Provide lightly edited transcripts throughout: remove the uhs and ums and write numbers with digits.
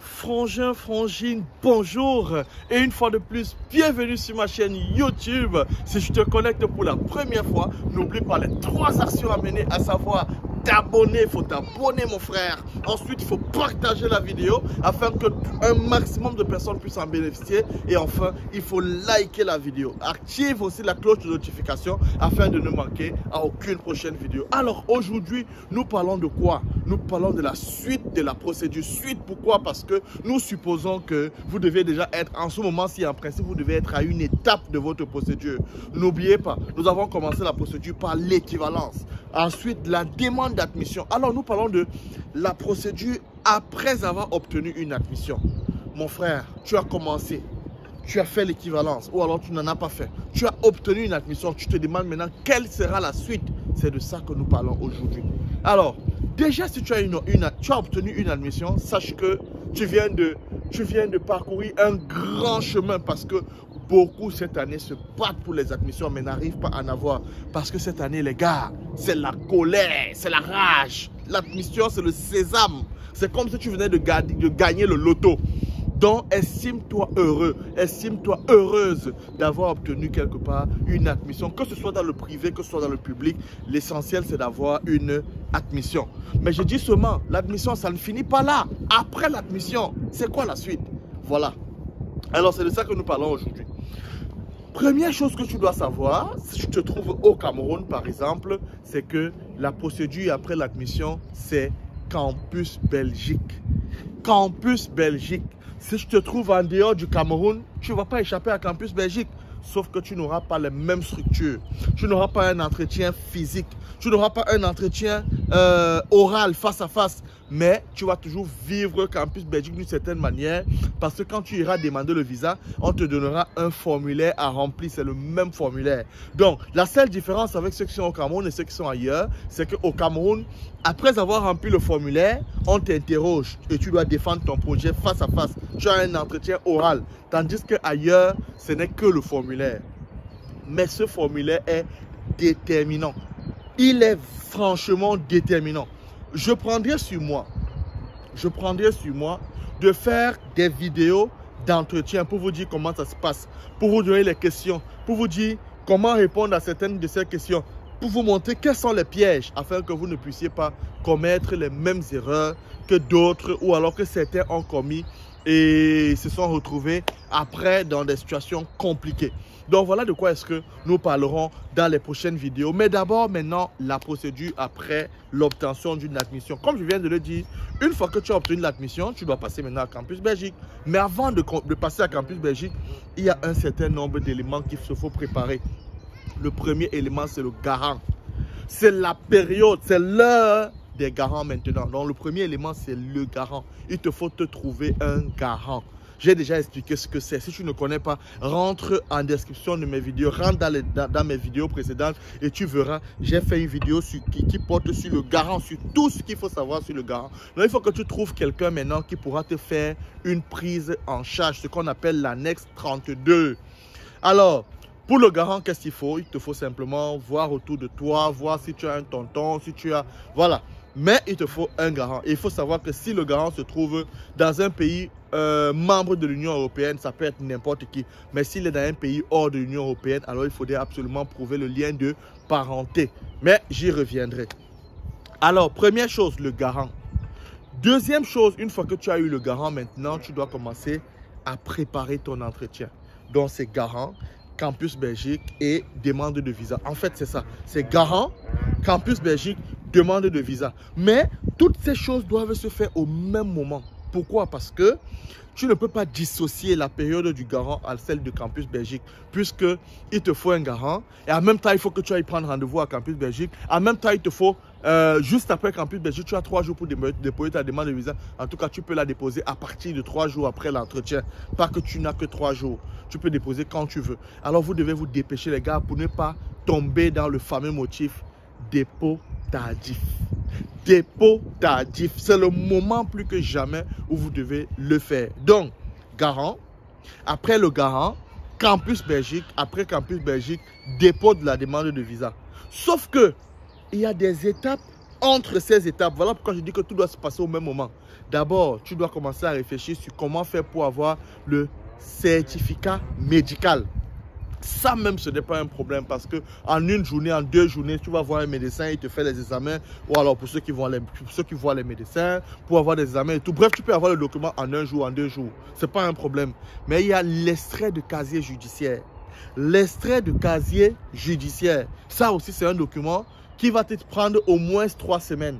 Frangin, frangine, bonjour et une fois de plus, bienvenue sur ma chaîne YouTube. Si je te connecte pour la première fois, n'oublie pas les 3 actions à mener, à savoir t'abonner, il faut t'abonner mon frère. Ensuite, il faut partager la vidéo afin que un maximum de personnes puissent en bénéficier. Et enfin, il faut liker la vidéo. Active aussi la cloche de notification afin de ne manquer à aucune prochaine vidéo. Alors aujourd'hui, nous parlons de quoi? Nous parlons de la suite de la procédure. Suite, pourquoi? Parce que nous supposons que vous devez déjà être, en ce moment-ci, en principe, vous devez être à une étape de votre procédure. N'oubliez pas, nous avons commencé la procédure par l'équivalence. Ensuite, la demande d'admission. Alors, nous parlons de la procédure après avoir obtenu une admission. Mon frère, tu as commencé, tu as fait l'équivalence ou alors tu n'en as pas fait. Tu as obtenu une admission, tu te demandes maintenant quelle sera la suite. C'est de ça que nous parlons aujourd'hui. Alors, déjà, si tu as obtenu une admission, sache que tu viens de parcourir un grand chemin parce que beaucoup cette année se battent pour les admissions mais n'arrivent pas à en avoir. Parce que cette année, les gars, c'est la colère, c'est la rage. L'admission, c'est le sésame. C'est comme si tu venais de gagner le loto. Donc, estime-toi heureux, estime-toi heureuse d'avoir obtenu quelque part une admission, que ce soit dans le privé, que ce soit dans le public. L'essentiel, c'est d'avoir une admission. Mais je dis seulement, l'admission, ça ne finit pas là. Après l'admission, c'est quoi la suite? Voilà. Alors, c'est de ça que nous parlons aujourd'hui. Première chose que tu dois savoir, si tu te trouves au Cameroun, par exemple, c'est que la procédure après l'admission, c'est Campus Belgique. Campus Belgique. Si je te trouve en dehors du Cameroun, tu ne vas pas échapper à Campus Belgique. Sauf que tu n'auras pas les mêmes structures. Tu n'auras pas un entretien physique. Tu n'auras pas un entretien oral, face à face. Mais tu vas toujours vivre Campus Belgique d'une certaine manière. Parce que quand tu iras demander le visa, on te donnera un formulaire à remplir. C'est le même formulaire. Donc, la seule différence avec ceux qui sont au Cameroun et ceux qui sont ailleurs, c'est qu'au Cameroun, après avoir rempli le formulaire, on t'interroge et tu dois défendre ton projet face à face. Tu as un entretien oral. Tandis qu'ailleurs, ce n'est que le formulaire. Mais ce formulaire est déterminant. Il est franchement déterminant. Je prendrai sur moi de faire des vidéos d'entretien pour vous dire comment ça se passe, pour vous donner les questions, pour vous dire comment répondre à certaines de ces questions, pour vous montrer quels sont les pièges afin que vous ne puissiez pas commettre les mêmes erreurs que d'autres ou alors que certains ont commis et se sont retrouvés après dans des situations compliquées. Donc voilà de quoi est-ce que nous parlerons dans les prochaines vidéos. Mais d'abord maintenant la procédure après l'obtention d'une admission. Comme je viens de le dire, une fois que tu as obtenu l'admission, tu dois passer maintenant à Campus Belgique. Mais avant de passer à Campus Belgique, il y a un certain nombre d'éléments qu'il se faut préparer. Le premier élément, c'est le garant. C'est la période, c'est l'heure des garants maintenant. Donc le premier élément, c'est le garant. Il te faut te trouver un garant. J'ai déjà expliqué ce que c'est. Si tu ne connais pas, rentre en description de mes vidéos, rentre dans mes vidéos précédentes et tu verras, j'ai fait une vidéo qui porte sur le garant, sur tout ce qu'il faut savoir sur le garant. Donc il faut que tu trouves quelqu'un maintenant qui pourra te faire une prise en charge, ce qu'on appelle l'annexe 32. Alors, pour le garant, qu'est-ce qu'il faut? Il te faut simplement voir autour de toi, voir si tu as un tonton, si tu as... Voilà. Mais il te faut un garant. Et il faut savoir que si le garant se trouve dans un pays membre de l'Union européenne, ça peut être n'importe qui. Mais s'il est dans un pays hors de l'Union européenne, alors il faudrait absolument prouver le lien de parenté. Mais j'y reviendrai. Alors, première chose, le garant. Deuxième chose, une fois que tu as eu le garant, maintenant, tu dois commencer à préparer ton entretien. Donc, c'est garant, Campus Belgique et demande de visa. En fait, c'est ça. C'est garant, Campus Belgique, demande de visa. Mais toutes ces choses doivent se faire au même moment. Pourquoi? Parce que tu ne peux pas dissocier la période du garant à celle de Campus Belgique, puisqu'il te faut un garant et en même temps, il faut que tu ailles prendre rendez-vous à Campus Belgique. En même temps, il te faut, juste après Campus Belgique, tu as 3 jours pour déposer ta demande de visa. En tout cas, tu peux la déposer à partir de 3 jours après l'entretien. Pas que tu n'as que 3 jours. Tu peux déposer quand tu veux. Alors, vous devez vous dépêcher, les gars, pour ne pas tomber dans le fameux motif dépôt tardif. Dépôt tardif, c'est le moment plus que jamais où vous devez le faire. Donc, garant, après le garant, Campus Belgique, après Campus Belgique, dépôt de la demande de visa. Sauf que, il y a des étapes entre ces étapes. Voilà pourquoi je dis que tout doit se passer au même moment. D'abord, tu dois commencer à réfléchir sur comment faire pour avoir le certificat médical. Ça même, ce n'est pas un problème parce que en une journée, en 2 journées, tu vas voir un médecin, il te fait les examens. Ou alors pour ceux qui voient les médecins, pour avoir des examens et tout. Bref, tu peux avoir le document en 1 jour, en 2 jours. Ce n'est pas un problème. Mais il y a l'extrait de casier judiciaire. L'extrait de casier judiciaire. Ça aussi, c'est un document qui va te prendre au moins 3 semaines.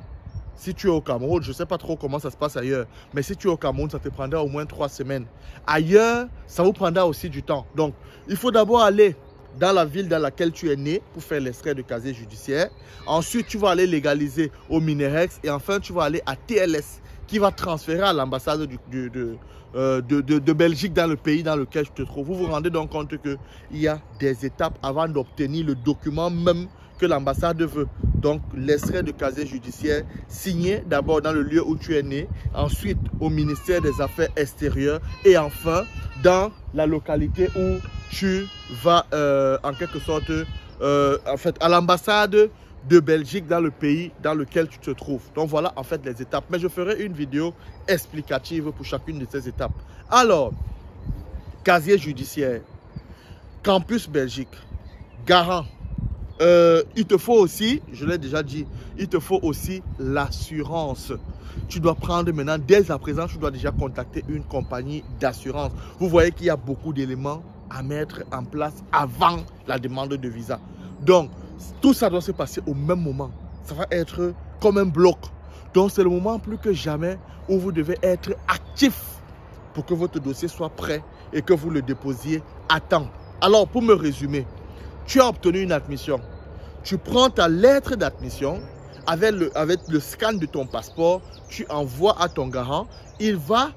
Si tu es au Cameroun, je ne sais pas trop comment ça se passe ailleurs, mais si tu es au Cameroun, ça te prendra au moins 3 semaines. Ailleurs, ça vous prendra aussi du temps. Donc, il faut d'abord aller dans la ville dans laquelle tu es né pour faire l'extrait de casier judiciaire. Ensuite, tu vas aller légaliser au Minerex et enfin, tu vas aller à TLS qui va transférer à l'ambassade de Belgique dans le pays dans lequel tu te trouves. Vous vous rendez donc compte qu'il y a des étapes avant d'obtenir le document même que l'ambassade veut. Donc, l'extrait de casier judiciaire signé d'abord dans le lieu où tu es né, ensuite au ministère des Affaires extérieures et enfin dans la localité où tu vas en quelque sorte en fait, à l'ambassade de Belgique dans le pays dans lequel tu te trouves. Donc, voilà en fait les étapes. Mais je ferai une vidéo explicative pour chacune de ces étapes. Alors, casier judiciaire, Campus Belgique, garant. Il te faut aussi, je l'ai déjà dit, il te faut aussi l'assurance. Tu dois prendre maintenant, dès à présent, tu dois déjà contacter une compagnie d'assurance. Vous voyez qu'il y a beaucoup d'éléments à mettre en place avant la demande de visa. Donc, tout ça doit se passer au même moment. Ça va être comme un bloc. Donc, c'est le moment plus que jamais où vous devez être actif pour que votre dossier soit prêt et que vous le déposiez à temps. Alors, pour me résumer, tu as obtenu une admission. Tu prends ta lettre d'admission avec le scan de ton passeport. Tu envoies à ton garant. Il va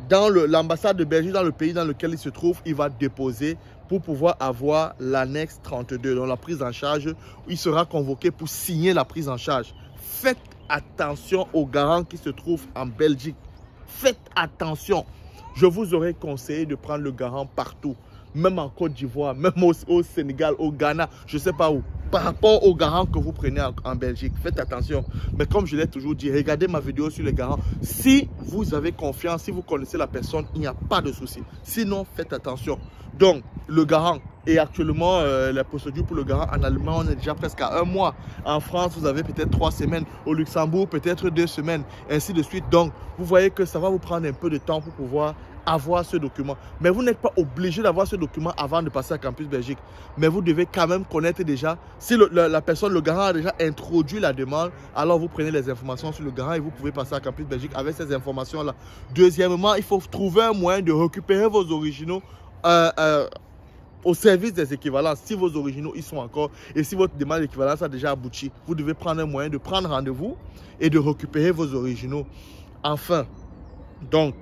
dans l'ambassade de Belgique, dans le pays dans lequel il se trouve. Il va déposer pour pouvoir avoir l'annexe 32. Donc la prise en charge, il sera convoqué pour signer la prise en charge. Faites attention aux garants qui se trouvent en Belgique. Faites attention. Je vous aurais conseillé de prendre le garant partout. Même en Côte d'Ivoire, même au Sénégal, au Ghana, je ne sais pas où. Par rapport aux garants que vous prenez en Belgique, faites attention. Mais comme je l'ai toujours dit, regardez ma vidéo sur les garants. Si vous avez confiance, si vous connaissez la personne, il n'y a pas de souci. Sinon, faites attention. Donc, le garant, et actuellement, la procédure pour le garant en Allemagne, on est déjà presque à 1 mois. En France, vous avez peut-être 3 semaines. Au Luxembourg, peut-être 2 semaines. Ainsi de suite. Donc, vous voyez que ça va vous prendre un peu de temps pour pouvoir avoir ce document. Mais vous n'êtes pas obligé d'avoir ce document avant de passer à Campus Belgique. Mais vous devez quand même connaître déjà, si la personne, le garant a déjà introduit la demande, alors vous prenez les informations sur le garant et vous pouvez passer à Campus Belgique avec ces informations-là. Deuxièmement, il faut trouver un moyen de récupérer vos originaux au service des équivalences, si vos originaux ils sont encore et si votre demande d'équivalence a déjà abouti, vous devez prendre un moyen de prendre rendez-vous et de récupérer vos originaux. Enfin, donc,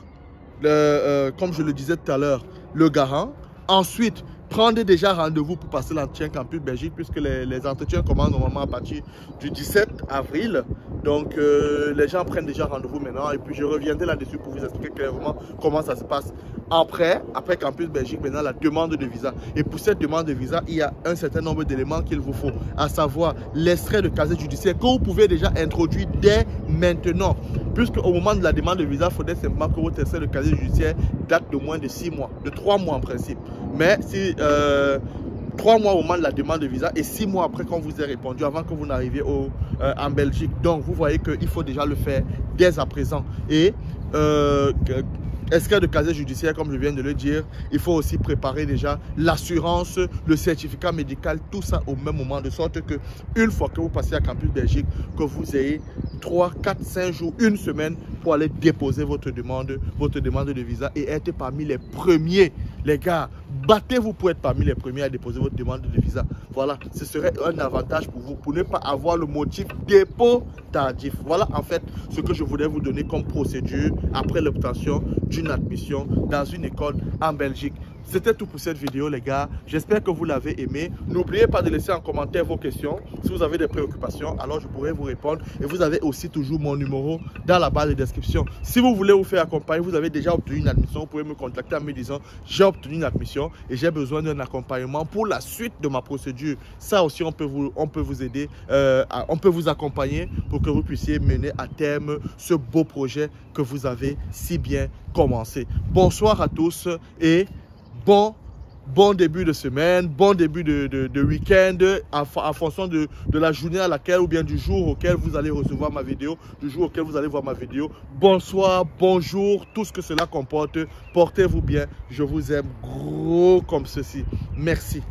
comme je le disais tout à l'heure, le garant. Ensuite, prenez déjà rendez-vous pour passer l'entretien Campus Belgique puisque les entretiens commencent normalement à partir du 17 avril. Donc, les gens prennent déjà rendez-vous maintenant et puis je reviendrai là-dessus pour vous expliquer clairement comment ça se passe. Après Campus Belgique, maintenant la demande de visa. Et pour cette demande de visa, il y a un certain nombre d'éléments qu'il vous faut, à savoir l'extrait de casier judiciaire que vous pouvez déjà introduire dès maintenant. Puisque au moment de la demande de visa, il faudrait simplement que votre extrait de casier judiciaire date de moins de 6 mois, de 3 mois en principe. Mais si 3 mois au moment de la demande de visa et 6 mois après quand vous ait répondu, avant que vous n'arriviez en Belgique. Donc vous voyez qu'il faut déjà le faire dès à présent. Et extrait de casier judiciaire, comme je viens de le dire, il faut aussi préparer déjà l'assurance, le certificat médical, tout ça au même moment, de sorte que une fois que vous passez à Campus Belgique, que vous ayez 3, 4, 5 jours, une semaine pour aller déposer votre demande de visa et être parmi les premiers. Les gars, battez-vous pour être parmi les premiers à déposer votre demande de visa. Voilà, ce serait un avantage pour vous, pour ne pas avoir le motif dépôt tardif. Voilà en fait ce que je voulais vous donner comme procédure après l'obtention d'une admission dans une école en Belgique. C'était tout pour cette vidéo, les gars. J'espère que vous l'avez aimé. N'oubliez pas de laisser en commentaire vos questions. Si vous avez des préoccupations, alors je pourrai vous répondre. Et vous avez aussi toujours mon numéro dans la barre de description. Si vous voulez vous faire accompagner, vous avez déjà obtenu une admission, vous pouvez me contacter en me disant j'ai obtenu une admission et j'ai besoin d'un accompagnement pour la suite de ma procédure. Ça aussi, on peut vous aider, on peut vous accompagner pour que vous puissiez mener à terme ce beau projet que vous avez si bien commencé. Bonsoir à tous et bon début de semaine, bon début de week-end en fonction de la journée à laquelle ou bien du jour auquel vous allez recevoir ma vidéo, du jour auquel vous allez voir ma vidéo. Bonsoir, bonjour, tout ce que cela comporte. Portez-vous bien, je vous aime gros comme ceci. Merci.